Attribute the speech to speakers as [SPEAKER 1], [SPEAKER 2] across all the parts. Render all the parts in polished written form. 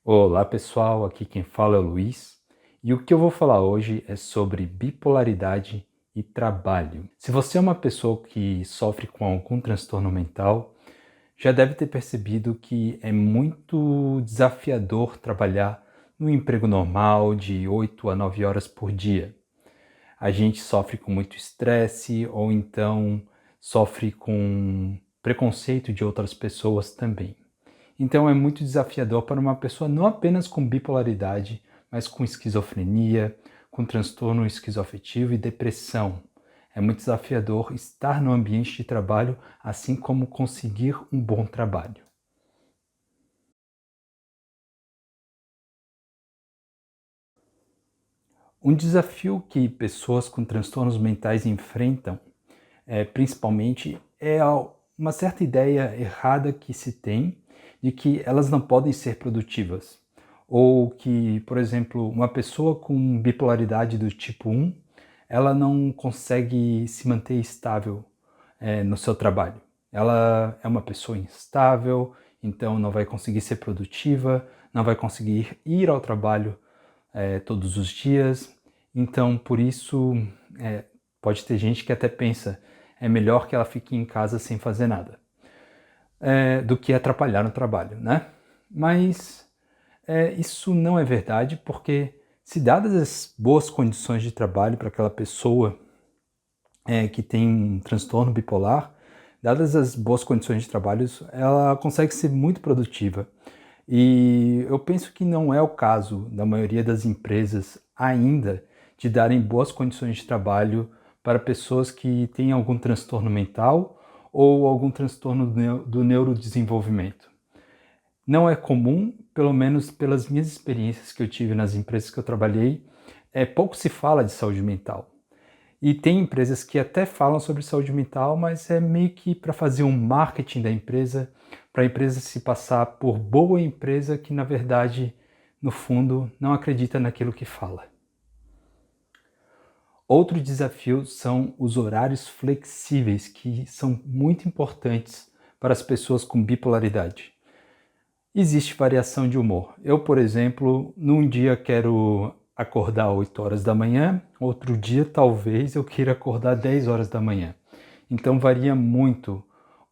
[SPEAKER 1] Olá pessoal, aqui quem fala é o Luiz e o que eu vou falar hoje é sobre bipolaridade e trabalho. Se você é uma pessoa que sofre com algum transtorno mental, já deve ter percebido que é muito desafiador trabalhar no emprego normal de 8 a 9 horas por dia. A gente sofre com muito estresse ou então sofre com preconceito de outras pessoas também. Então é muito desafiador para uma pessoa não apenas com bipolaridade, mas com esquizofrenia, com transtorno esquizoafetivo e depressão. É muito desafiador estar no ambiente de trabalho, assim como conseguir um bom trabalho. Um desafio que pessoas com transtornos mentais enfrentam, principalmente, é uma certa ideia errada que se tem de que elas não podem ser produtivas. Ou que, por exemplo, uma pessoa com bipolaridade do tipo 1, ela não consegue se manter estável no seu trabalho. Ela é uma pessoa instável, então não vai conseguir ser produtiva, não vai conseguir ir ao trabalho todos os dias. Então, por isso, pode ter gente que até pensa, é melhor que ela fique em casa sem fazer nada, do que atrapalhar no trabalho, né? Mas isso não é verdade, porque se dadas as boas condições de trabalho para aquela pessoa que tem um transtorno bipolar, dadas as boas condições de trabalho, ela consegue ser muito produtiva. E eu penso que não é o caso da maioria das empresas ainda de darem boas condições de trabalho para pessoas que têm algum transtorno mental ou algum transtorno do neurodesenvolvimento. Não é comum, pelo menos pelas minhas experiências que eu tive nas empresas que eu trabalhei, pouco se fala de saúde mental. E tem empresas que até falam sobre saúde mental, mas é meio que para fazer um marketing da empresa, para a empresa se passar por boa empresa que, na verdade, no fundo, não acredita naquilo que fala. Outro desafio são os horários flexíveis, que são muito importantes para as pessoas com bipolaridade. Existe variação de humor. Eu, por exemplo, num dia quero acordar 8 horas da manhã, outro dia talvez eu queira acordar 10 horas da manhã. Então varia muito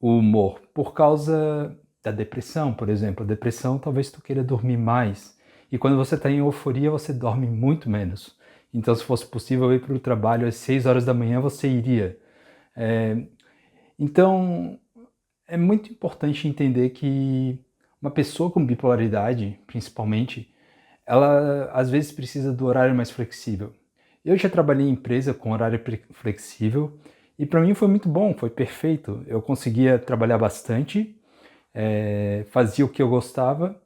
[SPEAKER 1] o humor. Por causa da depressão, por exemplo. A depressão talvez tu queira dormir mais. E quando você está em euforia, você dorme muito menos. Então, se fosse possível ir para o trabalho às 6 horas da manhã, você iria. É, então, é muito importante entender que uma pessoa com bipolaridade, principalmente, ela às vezes precisa do horário mais flexível. Eu já trabalhei em empresa com horário flexível e para mim foi muito bom, foi perfeito. Eu conseguia trabalhar bastante, fazia o que eu gostava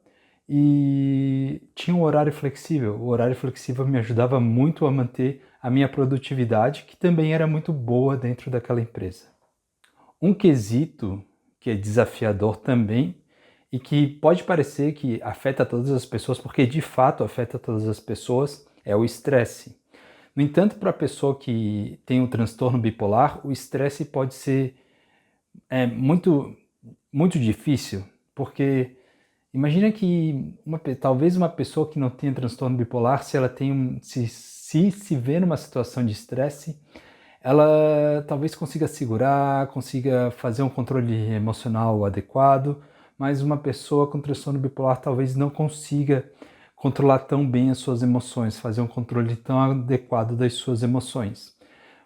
[SPEAKER 1] e tinha um horário flexível. O horário flexível me ajudava muito a manter a minha produtividade, que também era muito boa dentro daquela empresa. Um quesito que é desafiador também e que pode parecer que afeta todas as pessoas, porque de fato afeta todas as pessoas, é o estresse. No entanto, para a pessoa que tem um transtorno bipolar, o estresse pode ser muito, muito difícil, porque imagina que talvez uma pessoa que não tenha transtorno bipolar, se ela tem se vê numa situação de estresse, ela talvez consiga segurar, consiga fazer um controle emocional adequado, mas uma pessoa com transtorno bipolar talvez não consiga controlar tão bem as suas emoções, fazer um controle tão adequado das suas emoções,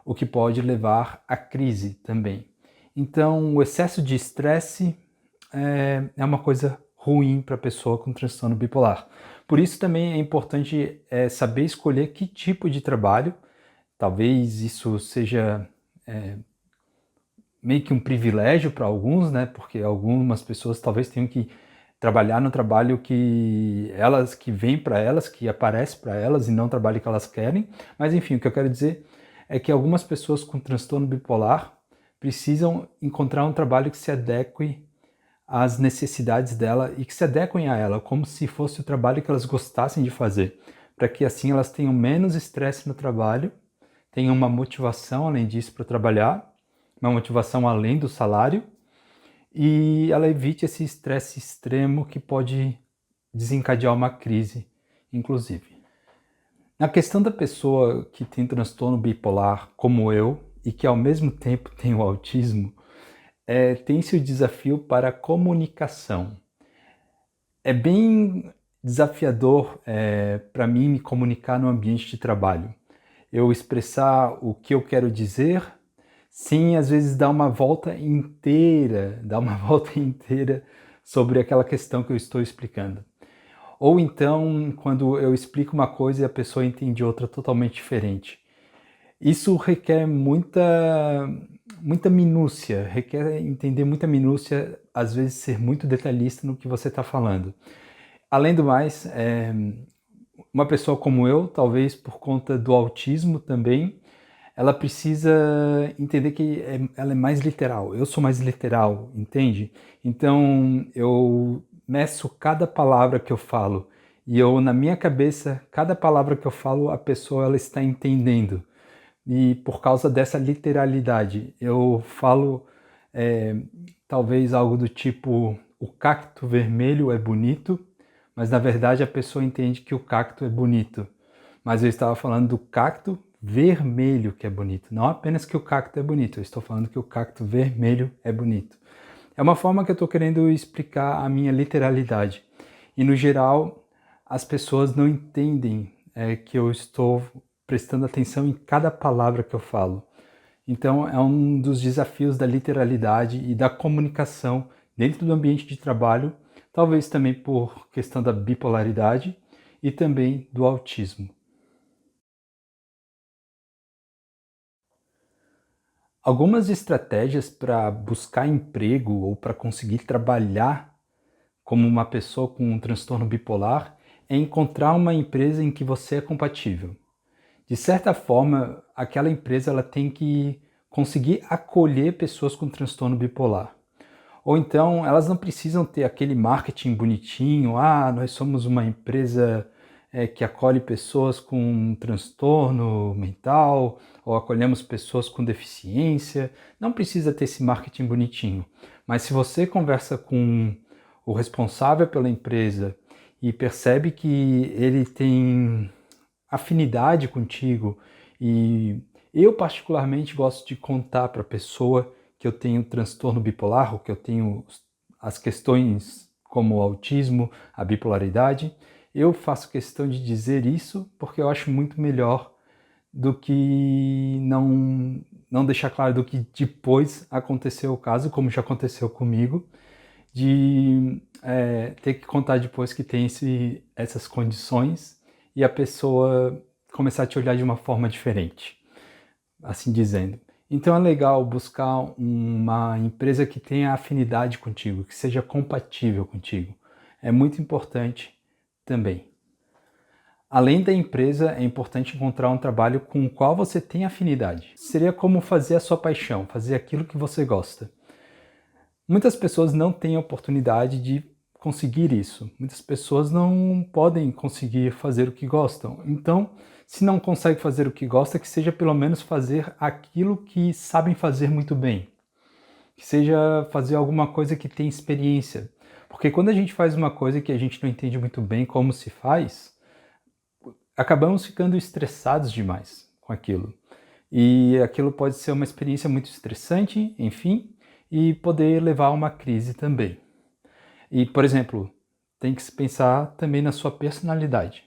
[SPEAKER 1] o que pode levar à crise também. Então, o excesso de estresse é uma coisa ruim para a pessoa com transtorno bipolar. Por isso também é importante saber escolher que tipo de trabalho. Talvez isso seja meio que um privilégio para alguns, né? Porque algumas pessoas talvez tenham que trabalhar no trabalho que vem para elas, que aparece para elas e não trabalho que elas querem. Mas enfim, o que eu quero dizer é que algumas pessoas com transtorno bipolar precisam encontrar um trabalho que se adeque às necessidades dela e que se adequem a ela, como se fosse o trabalho que elas gostassem de fazer, para que assim elas tenham menos estresse no trabalho, tenham uma motivação além disso para trabalhar, uma motivação além do salário, e ela evite esse estresse extremo que pode desencadear uma crise, inclusive. Na questão da pessoa que tem transtorno bipolar, como eu, e que ao mesmo tempo tem o autismo, tem-se o desafio para a comunicação. É bem desafiador para mim me comunicar no ambiente de trabalho. Eu expressar o que eu quero dizer, sem às vezes dar uma volta inteira sobre aquela questão que eu estou explicando. Ou então, quando eu explico uma coisa e a pessoa entende outra totalmente diferente. Isso requer muita minúcia, requer entender muita minúcia, às vezes ser muito detalhista no que você está falando. Além do mais, uma pessoa como eu, talvez por conta do autismo também, ela precisa entender que ela é mais literal. Eu sou mais literal, entende? Então, eu meço cada palavra que eu falo. E eu, na minha cabeça, cada palavra que eu falo, a pessoa ela está entendendo. E por causa dessa literalidade, eu falo talvez algo do tipo: o cacto vermelho é bonito, mas na verdade a pessoa entende que o cacto é bonito. Mas eu estava falando do cacto vermelho que é bonito, não apenas que o cacto é bonito, eu estou falando que o cacto vermelho é bonito. É uma forma que eu estou querendo explicar a minha literalidade. E no geral, as pessoas não entendem que eu estou prestando atenção em cada palavra que eu falo. Então, é um dos desafios da literalidade e da comunicação dentro do ambiente de trabalho, talvez também por questão da bipolaridade e também do autismo. Algumas estratégias para buscar emprego ou para conseguir trabalhar como uma pessoa com um transtorno bipolar é encontrar uma empresa em que você é compatível. De certa forma, aquela empresa ela tem que conseguir acolher pessoas com transtorno bipolar. Ou então, elas não precisam ter aquele marketing bonitinho, nós somos uma empresa que acolhe pessoas com um transtorno mental, ou acolhemos pessoas com deficiência. Não precisa ter esse marketing bonitinho. Mas se você conversa com o responsável pela empresa e percebe que ele tem afinidade contigo, e eu particularmente gosto de contar para a pessoa que eu tenho transtorno bipolar, ou que eu tenho as questões como o autismo, a bipolaridade, eu faço questão de dizer isso porque eu acho muito melhor do que não deixar claro do que depois aconteceu o caso, como já aconteceu comigo, de ter que contar depois que tem essas condições e a pessoa começar a te olhar de uma forma diferente, assim dizendo. Então é legal buscar uma empresa que tenha afinidade contigo, que seja compatível contigo. É muito importante também. Além da empresa, é importante encontrar um trabalho com o qual você tem afinidade. Seria como fazer a sua paixão, fazer aquilo que você gosta. Muitas pessoas não têm a oportunidade de conseguir isso. Muitas pessoas não podem conseguir fazer o que gostam. Então, se não consegue fazer o que gosta, que seja pelo menos fazer aquilo que sabem fazer muito bem. Que seja fazer alguma coisa que tem experiência. Porque quando a gente faz uma coisa que a gente não entende muito bem como se faz, acabamos ficando estressados demais com aquilo. E aquilo pode ser uma experiência muito estressante, enfim, e poder levar a uma crise também. E, por exemplo, tem que se pensar também na sua personalidade.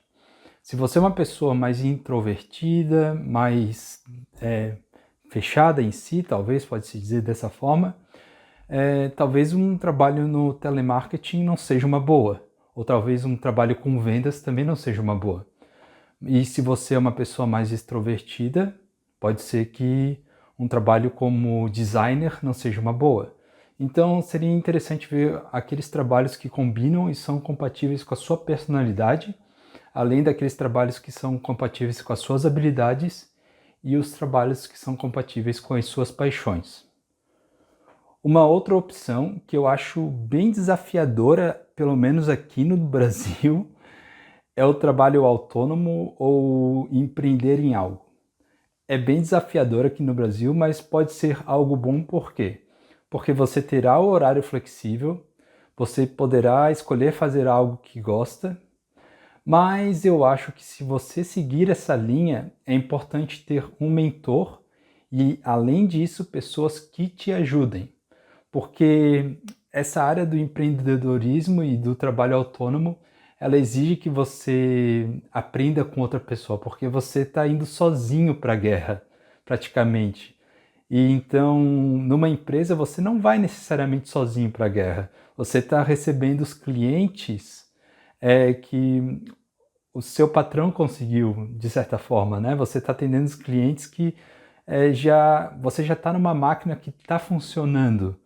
[SPEAKER 1] Se você é uma pessoa mais introvertida, mais fechada em si, talvez, pode-se dizer dessa forma, talvez um trabalho no telemarketing não seja uma boa. Ou talvez um trabalho com vendas também não seja uma boa. E se você é uma pessoa mais extrovertida, pode ser que um trabalho como designer não seja uma boa. Então seria interessante ver aqueles trabalhos que combinam e são compatíveis com a sua personalidade, além daqueles trabalhos que são compatíveis com as suas habilidades e os trabalhos que são compatíveis com as suas paixões. Uma outra opção que eu acho bem desafiadora, pelo menos aqui no Brasil, é o trabalho autônomo ou empreender em algo. É bem desafiador aqui no Brasil, mas pode ser algo bom por quê? Porque você terá o horário flexível, Você poderá escolher fazer algo que gosta, mas eu acho que se você seguir essa linha, é importante ter um mentor e, além disso, pessoas que te ajudem. Porque essa área do empreendedorismo e do trabalho autônomo, ela exige que você aprenda com outra pessoa, porque você está indo sozinho para a guerra, praticamente. E então, numa empresa, você não vai necessariamente sozinho para a guerra. Você está recebendo os clientes que o seu patrão conseguiu, de certa forma, né? Você está atendendo os clientes que você já está numa máquina que está funcionando.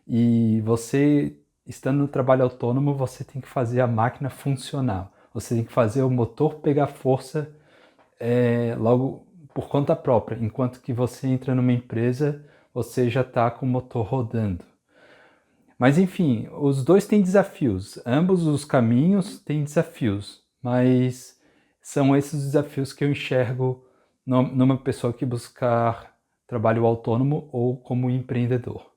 [SPEAKER 1] E você, estando no trabalho autônomo, você tem que fazer a máquina funcionar. Você tem que fazer o motor pegar força logo por conta própria. Enquanto que você entra numa empresa, você já está com o motor rodando. Mas enfim, os dois têm desafios. Ambos os caminhos têm desafios. Mas são esses desafios que eu enxergo numa pessoa que buscar trabalho autônomo ou como empreendedor.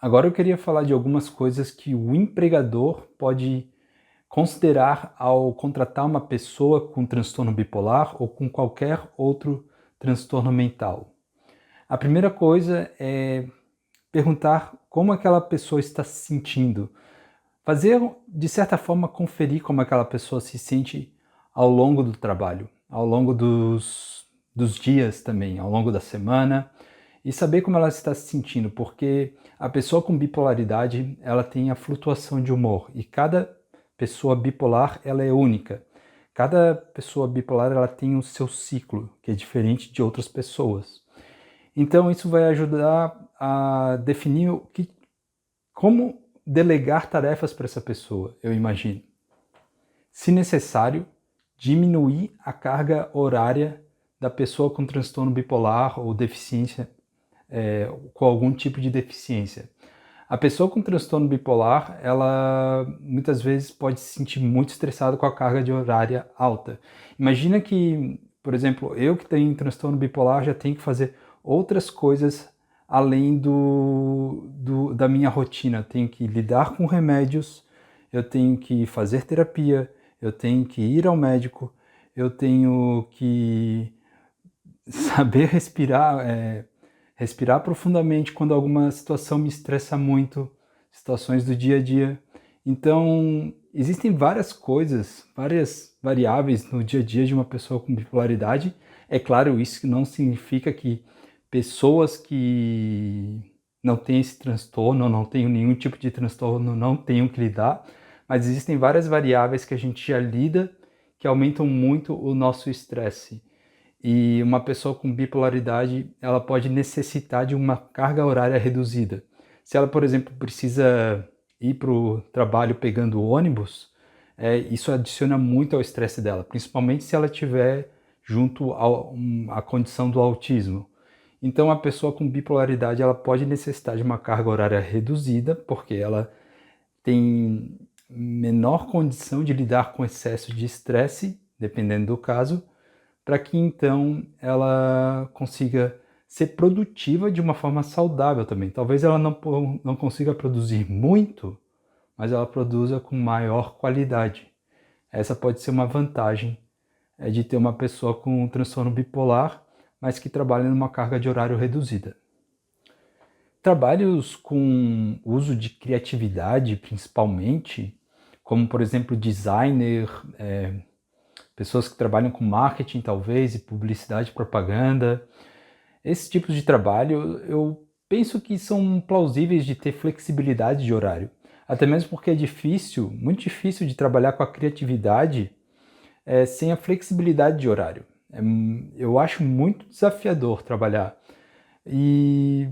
[SPEAKER 1] Agora eu queria falar de algumas coisas que o empregador pode considerar ao contratar uma pessoa com transtorno bipolar ou com qualquer outro transtorno mental. A primeira coisa é perguntar como aquela pessoa está se sentindo. Fazer, de certa forma, conferir como aquela pessoa se sente ao longo do trabalho, ao longo dos dias também, ao longo da semana, e saber como ela está se sentindo, porque a pessoa com bipolaridade, ela tem a flutuação de humor, e cada pessoa bipolar, ela é única. Cada pessoa bipolar, ela tem o seu ciclo, que é diferente de outras pessoas. Então isso vai ajudar a definir como delegar tarefas para essa pessoa, eu imagino. Se necessário, diminuir a carga horária da pessoa com transtorno bipolar ou deficiência, com algum tipo de deficiência. A pessoa com transtorno bipolar, ela muitas vezes pode se sentir muito estressada com a carga de horária alta. Imagina que, por exemplo, eu que tenho transtorno bipolar já tenho que fazer outras coisas além da minha rotina. Eu tenho que lidar com remédios, eu tenho que fazer terapia, eu tenho que ir ao médico, eu tenho que saber respirar profundamente quando alguma situação me estressa muito, situações do dia a dia. Então, existem várias coisas, várias variáveis no dia a dia de uma pessoa com bipolaridade. É claro, isso não significa que pessoas que não têm esse transtorno, não têm nenhum tipo de transtorno, não tenham que lidar, mas existem várias variáveis que a gente já lida que aumentam muito o nosso estresse. E uma pessoa com bipolaridade, ela pode necessitar de uma carga horária reduzida. Se ela, por exemplo, precisa ir para o trabalho pegando ônibus, isso adiciona muito ao estresse dela, principalmente se ela estiver junto à condição do autismo. Então, a pessoa com bipolaridade, ela pode necessitar de uma carga horária reduzida, porque ela tem menor condição de lidar com excesso de estresse, dependendo do caso, para que então ela consiga ser produtiva de uma forma saudável também. Talvez ela não consiga produzir muito, mas ela produza com maior qualidade. Essa pode ser uma vantagem de ter uma pessoa com um transtorno bipolar, mas que trabalha numa carga de horário reduzida. Trabalhos com uso de criatividade, principalmente, como por exemplo designer, pessoas que trabalham com marketing talvez, e publicidade e propaganda. Esses tipos de trabalho eu penso que são plausíveis de ter flexibilidade de horário. Até mesmo porque é difícil, muito difícil de trabalhar com a criatividade sem a flexibilidade de horário. Eu acho muito desafiador trabalhar. E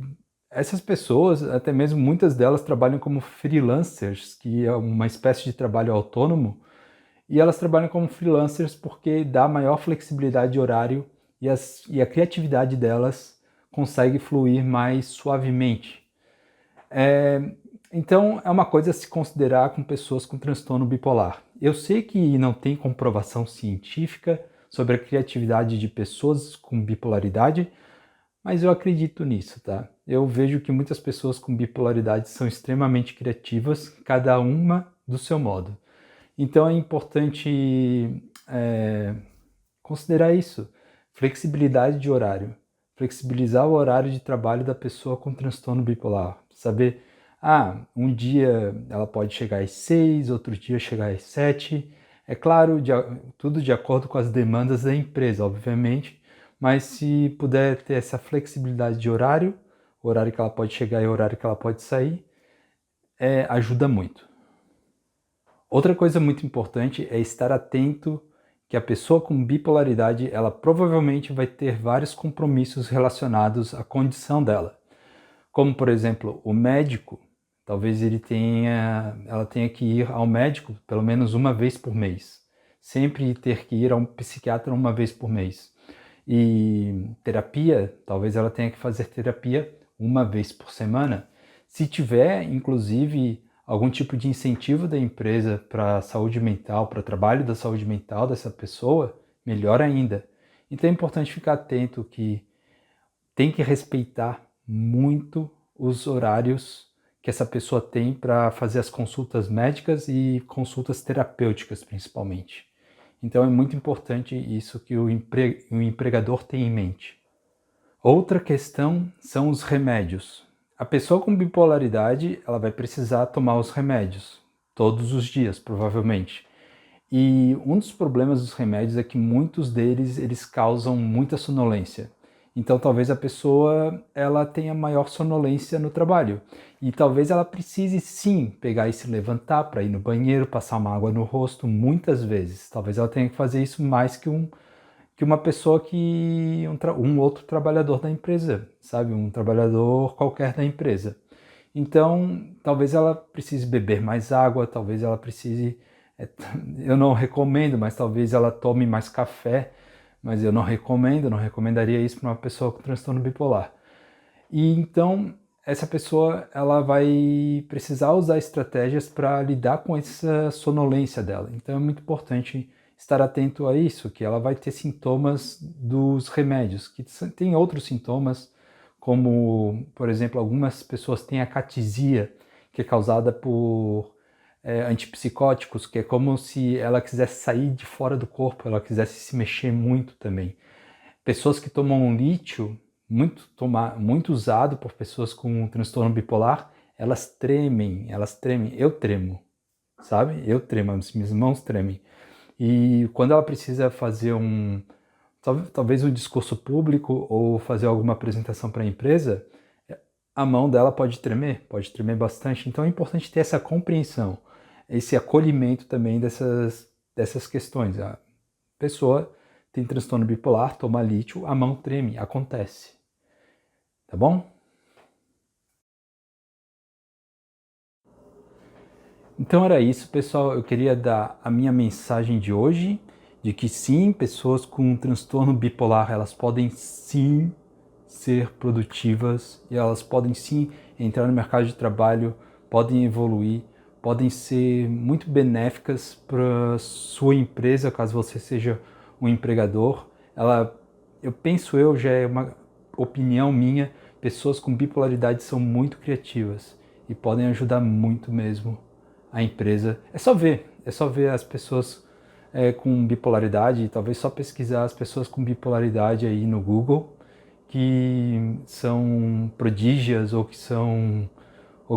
[SPEAKER 1] essas pessoas, até mesmo muitas delas trabalham como freelancers, que é uma espécie de trabalho autônomo, e elas trabalham como freelancers porque dá maior flexibilidade de horário e a criatividade delas consegue fluir mais suavemente. Então, é uma coisa a se considerar com pessoas com transtorno bipolar. Eu sei que não tem comprovação científica sobre a criatividade de pessoas com bipolaridade, mas eu acredito nisso, tá? eu vejo que muitas pessoas com bipolaridade são extremamente criativas, cada uma do seu modo. Então é importante considerar isso, flexibilidade de horário, flexibilizar o horário de trabalho da pessoa com transtorno bipolar, saber, um dia ela pode chegar às 6, outro dia chegar às 7, é claro, tudo de acordo com as demandas da empresa, obviamente, mas se puder ter essa flexibilidade de horário, o horário que ela pode chegar e o horário que ela pode sair, ajuda muito. Outra coisa muito importante é estar atento que a pessoa com bipolaridade, ela provavelmente vai ter vários compromissos relacionados à condição dela. Como, por exemplo, o médico, talvez ela tenha que ir ao médico pelo menos uma vez por mês. Sempre ter que ir a um psiquiatra uma vez por mês. E terapia, talvez ela tenha que fazer terapia uma vez por semana. Se tiver, inclusive, algum tipo de incentivo da empresa para a saúde mental, para o trabalho da saúde mental dessa pessoa, melhor ainda. Então é importante ficar atento que tem que respeitar muito os horários que essa pessoa tem para fazer as consultas médicas e consultas terapêuticas, principalmente. Então é muito importante isso que o empregador tem em mente. Outra questão são os remédios. A pessoa com bipolaridade, ela vai precisar tomar os remédios todos os dias, provavelmente. E um dos problemas dos remédios é que muitos deles eles causam muita sonolência. Então talvez a pessoa ela tenha maior sonolência no trabalho. E talvez ela precise sim pegar e se levantar para ir no banheiro, passar uma água no rosto muitas vezes. Talvez ela tenha que fazer isso mais que uma pessoa um outro trabalhador da empresa, sabe? Um trabalhador qualquer da empresa. Então, talvez ela precise beber mais água, talvez ela precise, eu não recomendo, mas talvez ela tome mais café, mas eu não recomendaria isso para uma pessoa com transtorno bipolar. E então, essa pessoa ela vai precisar usar estratégias para lidar com essa sonolência dela. Então, é muito importante estar atento a isso, que ela vai ter sintomas dos remédios, que tem outros sintomas, como, por exemplo, algumas pessoas têm a catisia, que é causada por antipsicóticos, que é como se ela quisesse sair de fora do corpo, ela quisesse se mexer muito também. Pessoas que tomam lítio, muito usado por pessoas com transtorno bipolar, elas tremem. Eu tremo, sabe? Eu tremo, as minhas mãos tremem. E quando ela precisa fazer talvez um discurso público ou fazer alguma apresentação para a empresa, a mão dela pode tremer bastante. Então é importante ter essa compreensão, esse acolhimento também dessas questões. A pessoa tem transtorno bipolar, toma lítio, a mão treme, acontece. Tá bom? Então era isso, pessoal. Eu queria dar a minha mensagem de hoje, de que sim, pessoas com transtorno bipolar, elas podem sim ser produtivas e elas podem sim entrar no mercado de trabalho, podem evoluir, podem ser muito benéficas para sua empresa, caso você seja um empregador. Já é uma opinião minha, pessoas com bipolaridade são muito criativas e podem ajudar muito mesmo a empresa. É só ver as pessoas com bipolaridade, talvez só pesquisar as pessoas com bipolaridade aí no Google, que são prodígias ou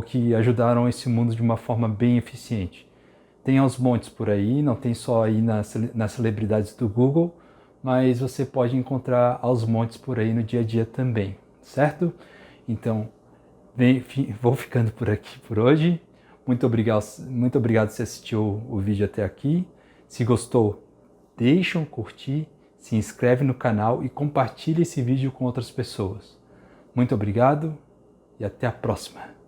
[SPEAKER 1] que ajudaram esse mundo de uma forma bem eficiente. Tem aos montes por aí, não tem só aí nas celebridades do Google, mas você pode encontrar aos montes por aí no dia a dia também, certo? Então, vou ficando por aqui por hoje. Muito obrigado se assistiu o vídeo até aqui. Se gostou, deixa um curtir, se inscreve no canal e compartilha esse vídeo com outras pessoas. Muito obrigado e até a próxima.